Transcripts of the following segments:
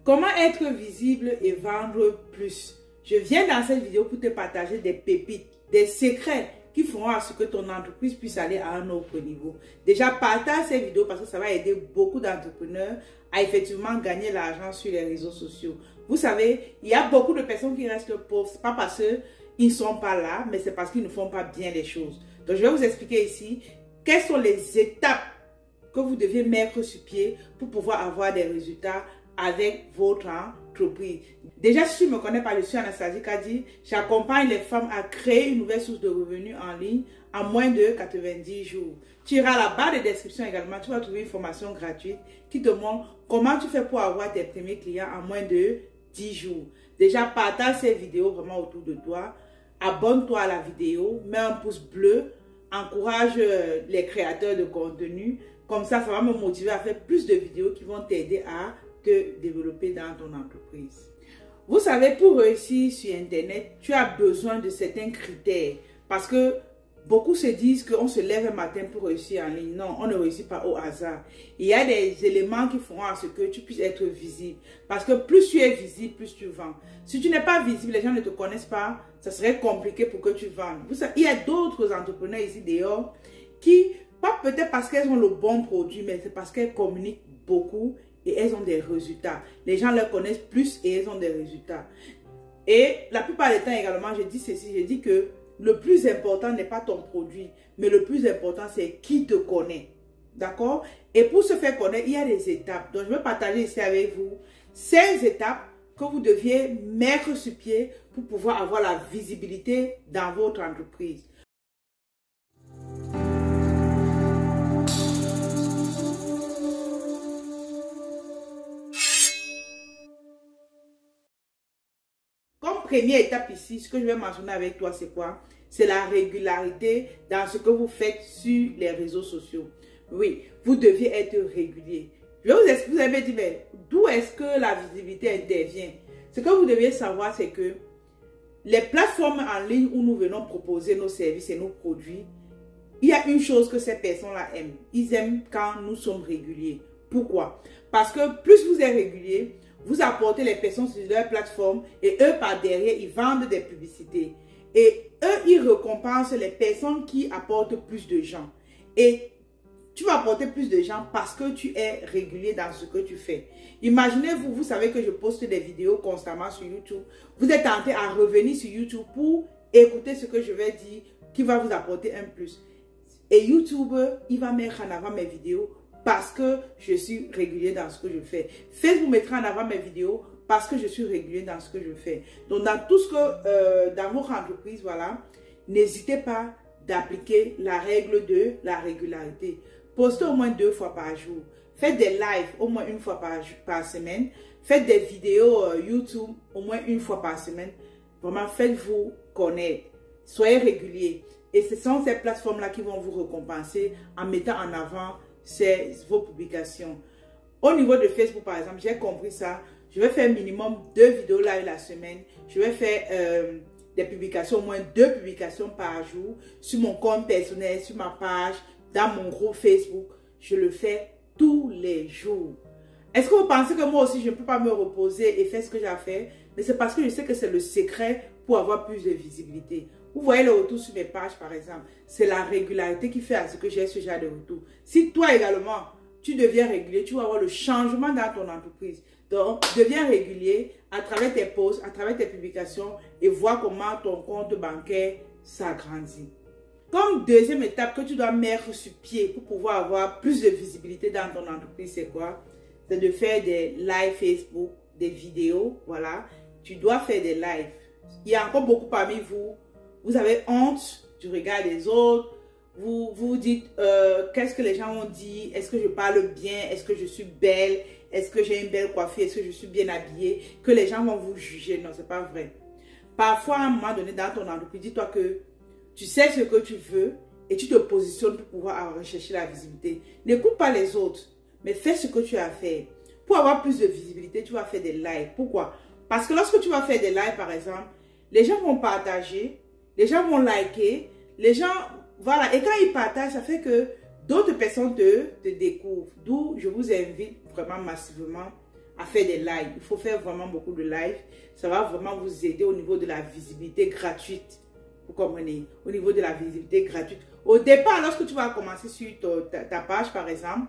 Comment être visible et vendre plus? Je viens dans cette vidéo pour te partager des pépites, des secrets qui feront à ce que ton entreprise puisse aller à un autre niveau. Déjà, partage cette vidéo parce que ça va aider beaucoup d'entrepreneurs à effectivement gagner l'argent sur les réseaux sociaux. Vous savez, il y a beaucoup de personnes qui restent pauvres. Ce n'est pas parce qu'ils ne sont pas là, mais c'est parce qu'ils ne font pas bien les choses. Donc, je vais vous expliquer ici quelles sont les étapes que vous devez mettre sur pied pour pouvoir avoir des résultats avec votre entreprise. Déjà, si tu ne me connais pas, je suis Anastasie Kadi. J'accompagne les femmes à créer une nouvelle source de revenus en ligne en moins de 90 jours. Tu iras à la barre de description également, tu vas trouver une formation gratuite qui te montre comment tu fais pour avoir tes premiers clients en moins de 10 jours. Déjà, partage ces vidéos vraiment autour de toi. Abonne-toi à la vidéo, mets un pouce bleu, encourage les créateurs de contenu. Comme ça va me motiver à faire plus de vidéos qui vont t'aider à te développer dans ton entreprise. Vous savez, pour réussir sur Internet, tu as besoin de certains critères. Parce que beaucoup se disent qu'on se lève un matin pour réussir en ligne. Non, on ne réussit pas au hasard. Il y a des éléments qui feront à ce que tu puisses être visible. Parce que plus tu es visible, plus tu vends. Si tu n'es pas visible, les gens ne te connaissent pas, ça serait compliqué pour que tu vendes. Vous savez, il y a d'autres entrepreneurs ici dehors qui, pas peut-être parce qu'elles ont le bon produit, mais c'est parce qu'elles communiquent beaucoup et elles ont des résultats. Les gens les connaissent plus et elles ont des résultats. Et la plupart des temps également, je dis ceci, je dis que le plus important n'est pas ton produit, mais le plus important c'est qui te connaît. D'accord? Et pour se faire connaître, il y a des étapes. Donc je vais partager ici avec vous 16 étapes que vous deviez mettre sur pied pour pouvoir avoir la visibilité dans votre entreprise. Comme première étape ici, ce que je vais mentionner avec toi, c'est quoi? C'est la régularité dans ce que vous faites sur les réseaux sociaux. Oui, vous deviez être régulier. Je vais vous expliquer, vous avez dit, mais d'où est-ce que la visibilité intervient? Ce que vous deviez savoir, c'est que les plateformes en ligne où nous venons proposer nos services et nos produits, il y a une chose que ces personnes-là aiment. Ils aiment quand nous sommes réguliers. Pourquoi? Parce que plus vous êtes régulier, vous apportez les personnes sur leur plateforme et eux, par derrière, ils vendent des publicités. Et eux, ils récompensent les personnes qui apportent plus de gens. Et tu vas apporter plus de gens parce que tu es régulier dans ce que tu fais. Imaginez-vous, vous savez que je poste des vidéos constamment sur YouTube. Vous êtes tenté à revenir sur YouTube pour écouter ce que je vais dire qui va vous apporter un plus. Et YouTube, il va mettre en avant mes vidéos parce que je suis régulier dans ce que je fais. Facebook mettra en avant mes vidéos parce que je suis régulier dans ce que je fais. Donc, dans tout ce que, dans votre entreprise, voilà, n'hésitez pas d'appliquer la règle de la régularité. Postez au moins 2 fois par jour. Faites des lives au moins 1 fois par semaine. Faites des vidéos YouTube au moins 1 fois par semaine. Vraiment, faites-vous connaître. Soyez réguliers. Et ce sont ces plateformes-là qui vont vous récompenser en mettant en avant vos publications. Au niveau de Facebook, par exemple, j'ai compris ça. Je vais faire minimum 2 vidéos live la semaine. Je vais faire des publications, au moins 2 publications par jour sur mon compte personnel, sur ma page, dans mon groupe Facebook. Je le fais tous les jours. Est-ce que vous pensez que moi aussi, je ne peux pas me reposer et faire ce que j'ai à faire? Mais c'est parce que je sais que c'est le secret pour avoir plus de visibilité. Vous voyez le retour sur mes pages, par exemple. C'est la régularité qui fait à ce que j'ai ce genre de retour. Si toi également, tu deviens régulier, tu vas avoir le changement dans ton entreprise. Donc, deviens régulier à travers tes posts, à travers tes publications et vois comment ton compte bancaire s'agrandit. Comme deuxième étape que tu dois mettre sur pied pour pouvoir avoir plus de visibilité dans ton entreprise, c'est quoi? C'est de faire des lives Facebook, des vidéos, voilà. Tu dois faire des lives. Il y a encore beaucoup parmi vous, vous avez honte du regard des autres. Vous vous dites, qu'est-ce que les gens ont dit? Est-ce que je parle bien? Est-ce que je suis belle? Est-ce que j'ai une belle coiffure? Est-ce que je suis bien habillée? Que les gens vont vous juger? Non, c'est pas vrai. Parfois, à un moment donné, dans ton entreprise, dis-toi que tu sais ce que tu veux et tu te positionnes pour pouvoir rechercher la visibilité. N'écoute pas les autres, mais fais ce que tu as à faire. Pour avoir plus de visibilité, tu vas faire des lives. Pourquoi? Parce que lorsque tu vas faire des lives, par exemple, les gens vont partager, les gens vont liker, les gens... Voilà, et quand ils partagent, ça fait que d'autres personnes te découvrent. D'où je vous invite vraiment massivement à faire des lives. Il faut faire vraiment beaucoup de lives. Ça va vraiment vous aider au niveau de la visibilité gratuite. Vous comprenez? Au niveau de la visibilité gratuite. Au départ, lorsque tu vas commencer sur ta page, par exemple,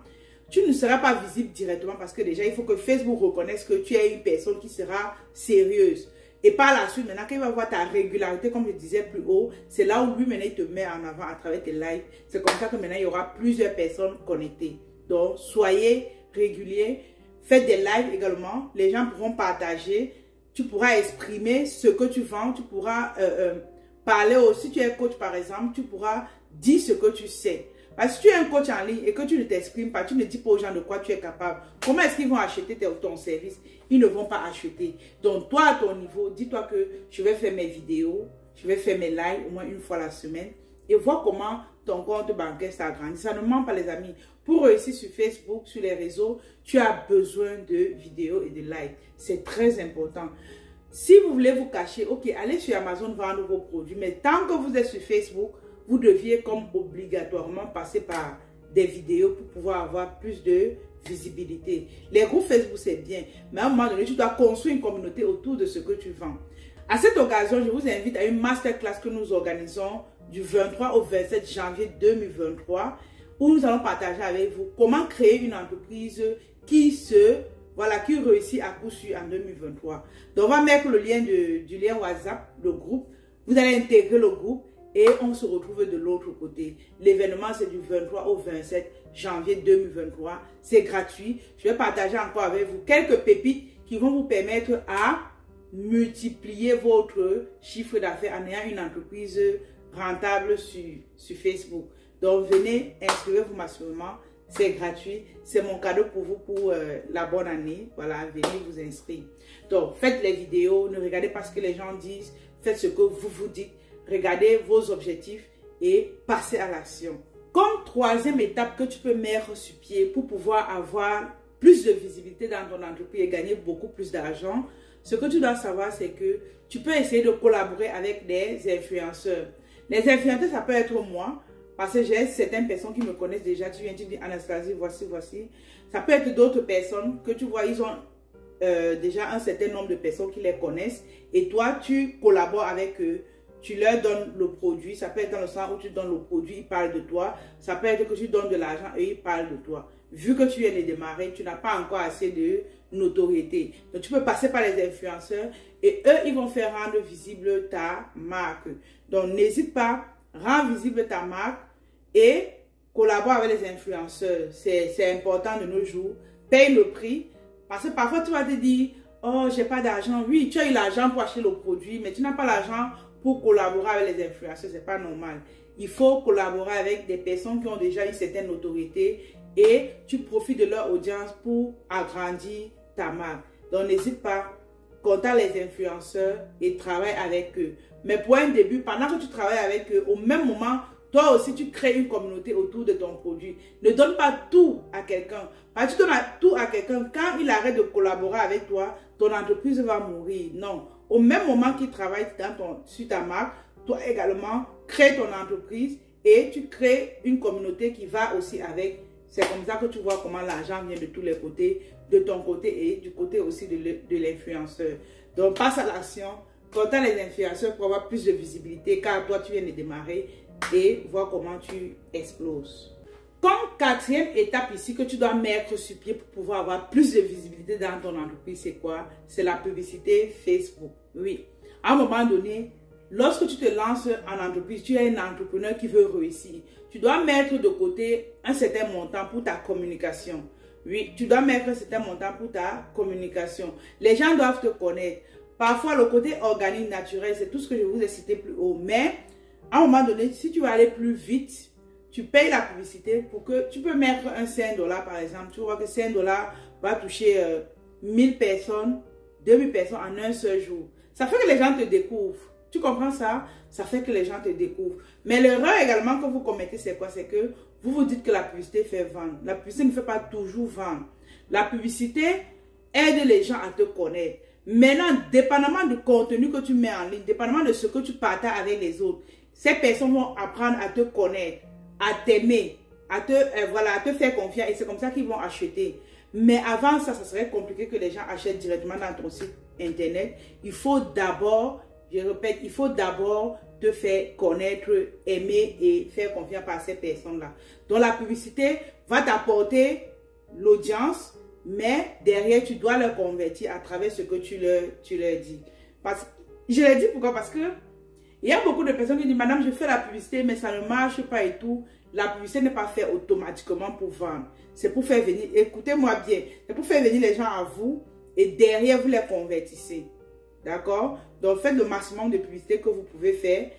tu ne seras pas visible directement parce que déjà, il faut que Facebook reconnaisse que tu es une personne qui sera sérieuse. Et par la suite, maintenant, quand il va voir ta régularité, comme je disais plus haut, c'est là où lui, maintenant, il te met en avant à travers tes lives. C'est comme ça que maintenant, il y aura plusieurs personnes connectées. Donc, soyez réguliers. Faites des lives également. Les gens pourront partager. Tu pourras exprimer ce que tu vends. Tu pourras parler aussi. Si tu es coach, par exemple, tu pourras dire ce que tu sais. Parce que si tu es un coach en ligne et que tu ne t'exprimes pas, tu ne dis pas aux gens de quoi tu es capable, comment est-ce qu'ils vont acheter ton service? Ils ne vont pas acheter. Donc, toi, à ton niveau, dis-toi que je vais faire mes vidéos, je vais faire mes lives au moins une fois la semaine et voir comment ton compte bancaire s'agrandit. Ça ne ment pas, les amis. Pour réussir sur Facebook, sur les réseaux, tu as besoin de vidéos et de lives. C'est très important. Si vous voulez vous cacher, ok, allez sur Amazon vendre vos produits. Mais tant que vous êtes sur Facebook, vous deviez comme obligatoirement passer par des vidéos pour pouvoir avoir plus de visibilité. Les groupes Facebook, c'est bien. Mais à un moment donné, tu dois construire une communauté autour de ce que tu vends. À cette occasion, je vous invite à une masterclass que nous organisons du 23 au 27 janvier 2023 où nous allons partager avec vous comment créer une entreprise qui réussit à coup sûr en 2023. Donc, on va mettre le lien du lien WhatsApp, le groupe. Vous allez intégrer le groupe et on se retrouve de l'autre côté. L'événement, c'est du 23 au 27 janvier 2023. C'est gratuit. Je vais partager encore avec vous quelques pépites qui vont vous permettre à multiplier votre chiffre d'affaires en ayant une entreprise rentable sur Facebook. Donc, venez, inscrivez-vous massivement. C'est gratuit. C'est mon cadeau pour vous pour la bonne année. Voilà, venez vous inscrire. Donc, faites les vidéos. Ne regardez pas ce que les gens disent. Faites ce que vous vous dites. Regardez vos objectifs et passez à l'action. Comme troisième étape que tu peux mettre sur pied pour pouvoir avoir plus de visibilité dans ton entreprise et gagner beaucoup plus d'argent, ce que tu dois savoir, c'est que tu peux essayer de collaborer avec des influenceurs. Les influenceurs, ça peut être moi, parce que j'ai certaines personnes qui me connaissent déjà. Tu viens, tu dis Anastasie, voici. Ça peut être d'autres personnes que tu vois, ils ont déjà un certain nombre de personnes qui les connaissent. Et toi, tu collabores avec eux. Tu leur donnes le produit. Ça peut être dans le sens où tu donnes le produit, ils parlent de toi. Ça peut être que tu donnes de l'argent et ils parlent de toi. Vu que tu viens de démarrer, tu n'as pas encore assez de notoriété. Donc, tu peux passer par les influenceurs et eux, ils vont faire rendre visible ta marque. Donc, n'hésite pas, rends visible ta marque et collabore avec les influenceurs. C'est important de nos jours. Paye le prix parce que parfois, tu vas te dire, oh, j'ai pas d'argent. Oui, tu as eu l'argent pour acheter le produit, mais tu n'as pas l'argent pour collaborer avec les influenceurs. C'est pas normal. Il faut collaborer avec des personnes qui ont déjà une certaine notoriété et tu profites de leur audience pour agrandir ta marque. Donc, n'hésite pas, contacte les influenceurs et travaille avec eux. Mais pour un début, pendant que tu travailles avec eux, au même moment, toi aussi, tu crées une communauté autour de ton produit. Ne donne pas tout à quelqu'un. Parce que tu donnes tout à quelqu'un, quand il arrête de collaborer avec toi, ton entreprise va mourir. Non. Au même moment qu'il travaille sur ta marque, toi également, crée ton entreprise et tu crées une communauté qui va aussi avec. C'est comme ça que tu vois comment l'argent vient de tous les côtés, de ton côté et du côté aussi de l'influenceur. Donc, passe à l'action. Contacte les influenceurs pour avoir plus de visibilité car toi, tu viens de démarrer et voir comment tu exploses. Comme quatrième étape ici que tu dois mettre sur pied pour pouvoir avoir plus de visibilité dans ton entreprise, c'est quoi? C'est la publicité Facebook. Oui. À un moment donné, lorsque tu te lances en entreprise, tu es un entrepreneur qui veut réussir. Tu dois mettre de côté un certain montant pour ta communication. Oui, tu dois mettre un certain montant pour ta communication. Les gens doivent te connaître. Parfois, le côté organique, naturel, c'est tout ce que je vous ai cité plus haut. Mais, à un moment donné, si tu veux aller plus vite, tu payes la publicité pour que tu peux mettre un 5 $ par exemple. Tu vois que 5 $ va toucher 1000 personnes, 2000 personnes en un seul jour. Ça fait que les gens te découvrent. Tu comprends ça? Ça fait que les gens te découvrent. Mais l'erreur également que vous commettez, c'est quoi? C'est que vous vous dites que la publicité fait vendre. La publicité ne fait pas toujours vendre. La publicité aide les gens à te connaître. Maintenant, dépendamment du contenu que tu mets en ligne, dépendamment de ce que tu partages avec les autres, ces personnes vont apprendre à te connaître, à t'aimer, à te faire confiance et c'est comme ça qu'ils vont acheter. Mais avant ça, ça serait compliqué que les gens achètent directement dans ton site internet. Il faut d'abord, je répète, il faut d'abord te faire connaître, aimer et faire confiance par ces personnes-là. Donc la publicité va t'apporter l'audience, mais derrière, tu dois leur convertir à travers ce que tu leur dis. Je le dis pourquoi? Parce que il y a beaucoup de personnes qui disent, madame, je fais la publicité, mais ça ne marche pas et tout. La publicité n'est pas faite automatiquement pour vendre. C'est pour faire venir, écoutez-moi bien, c'est pour faire venir les gens à vous et derrière, vous les convertissez. D'accord? Donc, faites le maximum de publicité que vous pouvez faire.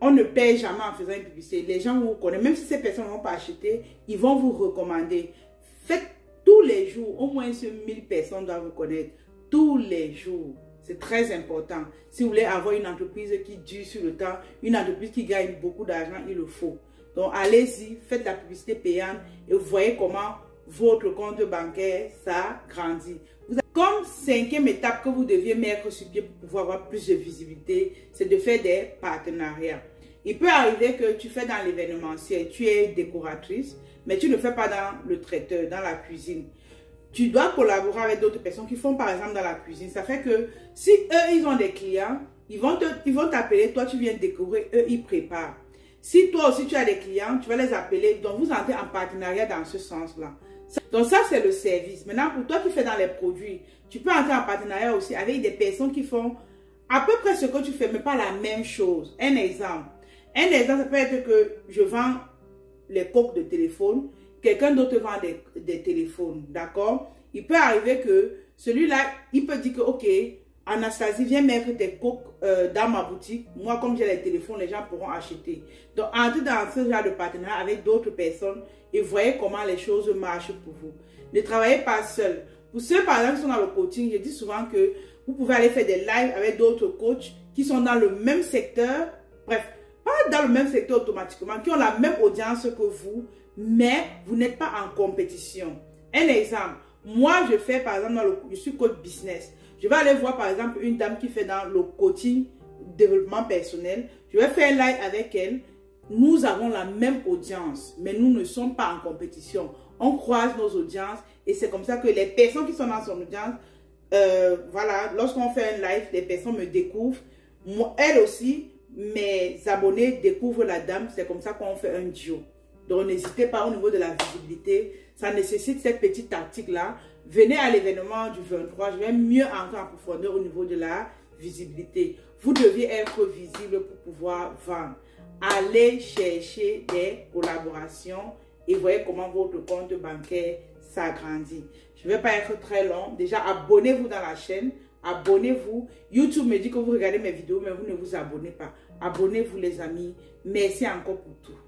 On ne paye jamais en faisant une publicité. Les gens vous connaissent. Même si ces personnes ne vont pas acheter, ils vont vous recommander. Faites tous les jours, au moins 1000 personnes doivent vous connaître. Tous les jours. C'est très important. Si vous voulez avoir une entreprise qui dure sur le temps, une entreprise qui gagne beaucoup d'argent, il le faut. Donc, allez-y, faites la publicité payante et vous voyez comment votre compte bancaire, ça grandit. Comme cinquième étape que vous deviez mettre sur pied pour pouvoir avoir plus de visibilité, c'est de faire des partenariats. Il peut arriver que tu fais dans l'événementiel, tu es décoratrice, mais tu ne fais pas dans le traiteur, dans la cuisine. Tu dois collaborer avec d'autres personnes qui font par exemple dans la cuisine. Ça fait que si eux, ils ont des clients, ils vont t'appeler, toi tu viens décorer, eux, ils préparent. Si toi aussi tu as des clients, tu vas les appeler, donc vous entrez en partenariat dans ce sens-là. Donc ça, c'est le service. Maintenant, pour toi qui fais dans les produits, tu peux entrer en partenariat aussi avec des personnes qui font à peu près ce que tu fais, mais pas la même chose. Un exemple. Un exemple, ça peut être que je vends les coques de téléphone, quelqu'un d'autre vend des téléphones, d'accord? Il peut arriver que celui-là, il peut dire que, ok, Anastasie, viens mettre tes coques dans ma boutique. Moi, comme j'ai les téléphones, les gens pourront acheter. Donc, entrez dans ce genre de partenariat avec d'autres personnes et voyez comment les choses marchent pour vous. Ne travaillez pas seul. Pour ceux, par exemple, qui sont dans le coaching, je dis souvent que vous pouvez aller faire des lives avec d'autres coachs qui sont dans le même secteur. Bref, pas dans le même secteur automatiquement, qui ont la même audience que vous, mais vous n'êtes pas en compétition. Un exemple, moi, je fais, par exemple, je suis coach business. Je vais aller voir, par exemple, une dame qui fait dans le coaching, développement personnel. Je vais faire un live avec elle. Nous avons la même audience, mais nous ne sommes pas en compétition. On croise nos audiences et c'est comme ça que les personnes qui sont dans son audience, voilà, lorsqu'on fait un live, les personnes me découvrent. Moi, elle aussi, mes abonnés découvrent la dame. C'est comme ça qu'on fait un duo. Donc, n'hésitez pas au niveau de la visibilité. Ça nécessite cette petite tactique-là. Venez à l'événement du 23. Je vais mieux entrer en profondeur au niveau de la visibilité. Vous deviez être visible pour pouvoir vendre. Allez chercher des collaborations et voyez comment votre compte bancaire s'agrandit. Je ne vais pas être très long. Déjà, abonnez-vous dans la chaîne. Abonnez-vous. YouTube me dit que vous regardez mes vidéos, mais vous ne vous abonnez pas. Abonnez-vous les amis. Merci encore pour tout.